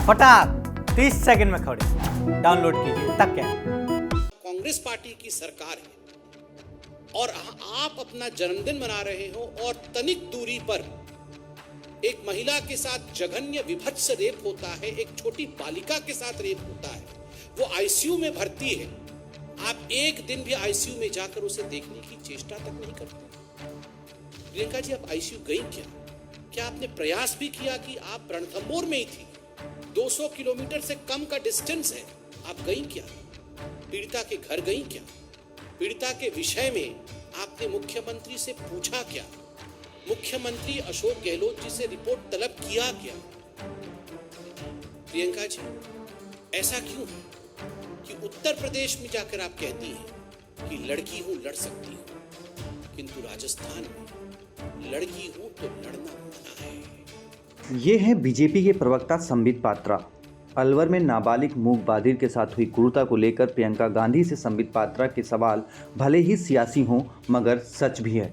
फटाक 30 सेकंड में खबरें डाउनलोड कीजिए। तक क्या कांग्रेस पार्टी की सरकार है और आप अपना जन्मदिन मना रहे हो और तनिक दूरी पर एक महिला के साथ जघन्य विभत्स रेप होता है, एक छोटी बालिका के साथ रेप होता है, वो आईसीयू में भर्ती है, आप एक दिन भी आईसीयू में जाकर उसे देखने की चेष्टा तक नहीं करते। प्रियंका जी, आप आईसीयू गई क्या आपने प्रयास भी किया कि आप रणथंभौर में ही थी, 200 किलोमीटर से कम का डिस्टेंस है, आप गई क्या? पीड़िता के घर गई क्या? पीड़िता के विषय में आपने मुख्यमंत्री से पूछा क्या? मुख्यमंत्री अशोक गहलोत जी से रिपोर्ट तलब किया क्या? प्रियंका जी, ऐसा क्यों है कि उत्तर प्रदेश में जाकर आप कहती हैं कि लड़की हूं लड़ सकती हूं, किंतु राजस्थान में लड़की हूं तो लड़ना मना है। ये हैं बीजेपी के प्रवक्ता संबित पात्रा। अलवर में नाबालिग मूक बाधिर के साथ हुई क्रूरता को लेकर प्रियंका गांधी से संबित पात्रा के सवाल भले ही सियासी हों मगर सच भी है।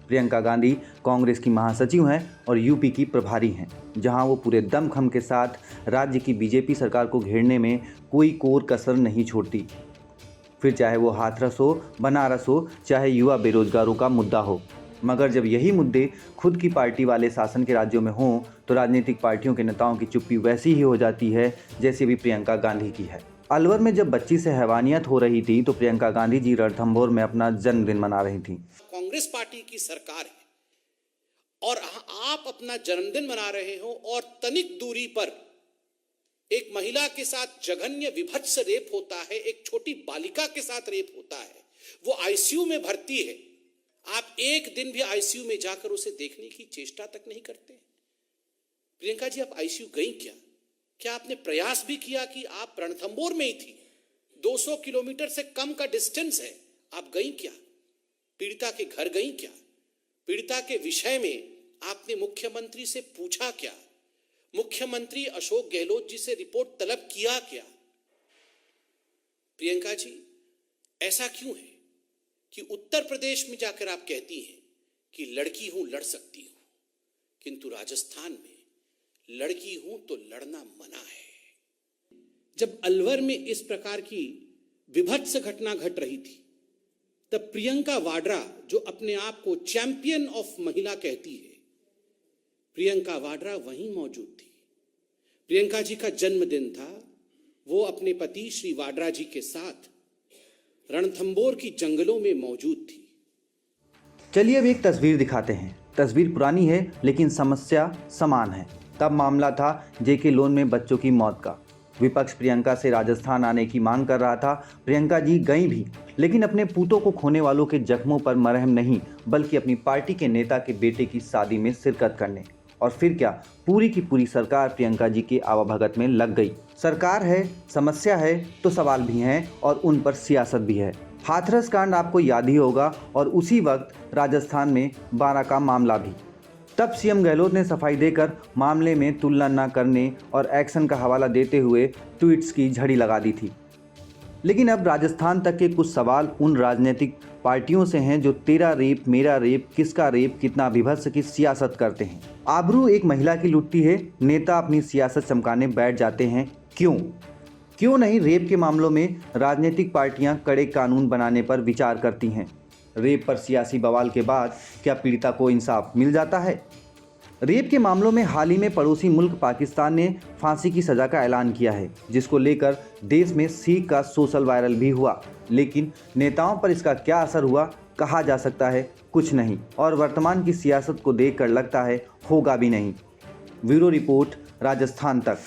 प्रियंका गांधी कांग्रेस की महासचिव हैं और यूपी की प्रभारी हैं, जहां वो पूरे दमखम के साथ राज्य की बीजेपी सरकार को घेरने में कोई कोर कसर नहीं छोड़ती। फिर चाहे वो हाथरस हो, बनारस हो, चाहे युवा बेरोजगारों का मुद्दा हो, मगर जब यही मुद्दे खुद की पार्टी वाले शासन के राज्यों में हों तो राजनीतिक पार्टियों के नेताओं की चुप्पी वैसी ही हो जाती है जैसे भी प्रियंका गांधी की है। अलवर में जब बच्ची से हैवानियत हो रही थी तो प्रियंका गांधी जी रणथंभौर में अपना जन्मदिन मना रही थी। कांग्रेस पार्टी की सरकार है और आप अपना जन्मदिन मना रहे हो और तनिक दूरी पर एक महिला के साथ जघन्य विभत्स रेप होता है, एक छोटी बालिका के साथ रेप होता है, वो आईसीयू में भर्ती है, आप एक दिन भी आईसीयू में जाकर उसे देखने की चेष्टा तक नहीं करते। प्रियंका जी, आप आईसीयू गई क्या आपने प्रयास भी किया कि आप रणथंभौर में ही थी, 200 किलोमीटर से कम का डिस्टेंस है, आप गई क्या? पीड़िता के घर गई क्या? पीड़िता के विषय में आपने मुख्यमंत्री से पूछा क्या? मुख्यमंत्री अशोक गहलोत जी से रिपोर्ट तलब किया क्या? प्रियंका जी, ऐसा क्यों है कि उत्तर प्रदेश में जाकर आप कहती हैं कि लड़की हूं लड़ सकती हूं, किंतु राजस्थान में लड़की हूं तो लड़ना मना है। जब अलवर में इस प्रकार की विभत्स घटना घट रही थी तब प्रियंका वाड्रा, जो अपने आप को चैंपियन ऑफ महिला कहती है, प्रियंका वाड्रा वहीं मौजूद थी। प्रियंका जी का जन्मदिन था, वो अपने पति श्री वाड्रा जी के साथ रणथंभौर की जंगलों में मौजूद थी। चलिए अब एक तस्वीर दिखाते हैं। तस्वीर पुरानी है लेकिन समस्या समान है। तब मामला था जेके लोन में बच्चों की मौत का। विपक्ष प्रियंका से राजस्थान आने की मांग कर रहा था। प्रियंका जी गई भी, लेकिन अपने पूतों को खोने वालों के जख्मों पर मरहम नहीं बल्कि अपनी पार्टी के नेता के बेटे की शादी में शिरकत करने। और फिर क्या, पूरी की पूरी सरकार प्रियंका जी के आवाभगत में लग गई। सरकार है, समस्या है तो सवाल भी हैं और उन पर सियासत भी है। हाथरस कांड आपको याद ही होगा और उसी वक्त राजस्थान में 12 का मामला भी। तब सीएम गहलोत ने सफाई देकर मामले में तुलना न करने और एक्शन का हवाला देते हुए ट्वीट्स की झड़ी लगा दी थी। लेकिन अब राजस्थान तक के कुछ सवाल उन राजनीतिक पार्टियों से हैं जो तेरा रेप, मेरा रेप, किसका रेप, कितना विभत्स की सियासत करते हैं। आबरू एक महिला की लुटती है, नेता अपनी सियासत चमकाने बैठ जाते हैं। क्यों नहीं रेप के मामलों में राजनीतिक पार्टियां कड़े कानून बनाने पर विचार करती हैं। रेप पर सियासी बवाल के बाद क्या पीड़िता को इंसाफ मिल जाता है? रेप के मामलों में हाल ही में पड़ोसी मुल्क पाकिस्तान ने फांसी की सज़ा का ऐलान किया है, जिसको लेकर देश में सीख का सोशल वायरल भी हुआ। लेकिन नेताओं पर इसका क्या असर हुआ, कहा जा सकता है कुछ नहीं, और वर्तमान की सियासत को देखकर लगता है होगा भी नहीं। ब्यूरो रिपोर्ट, राजस्थान तक।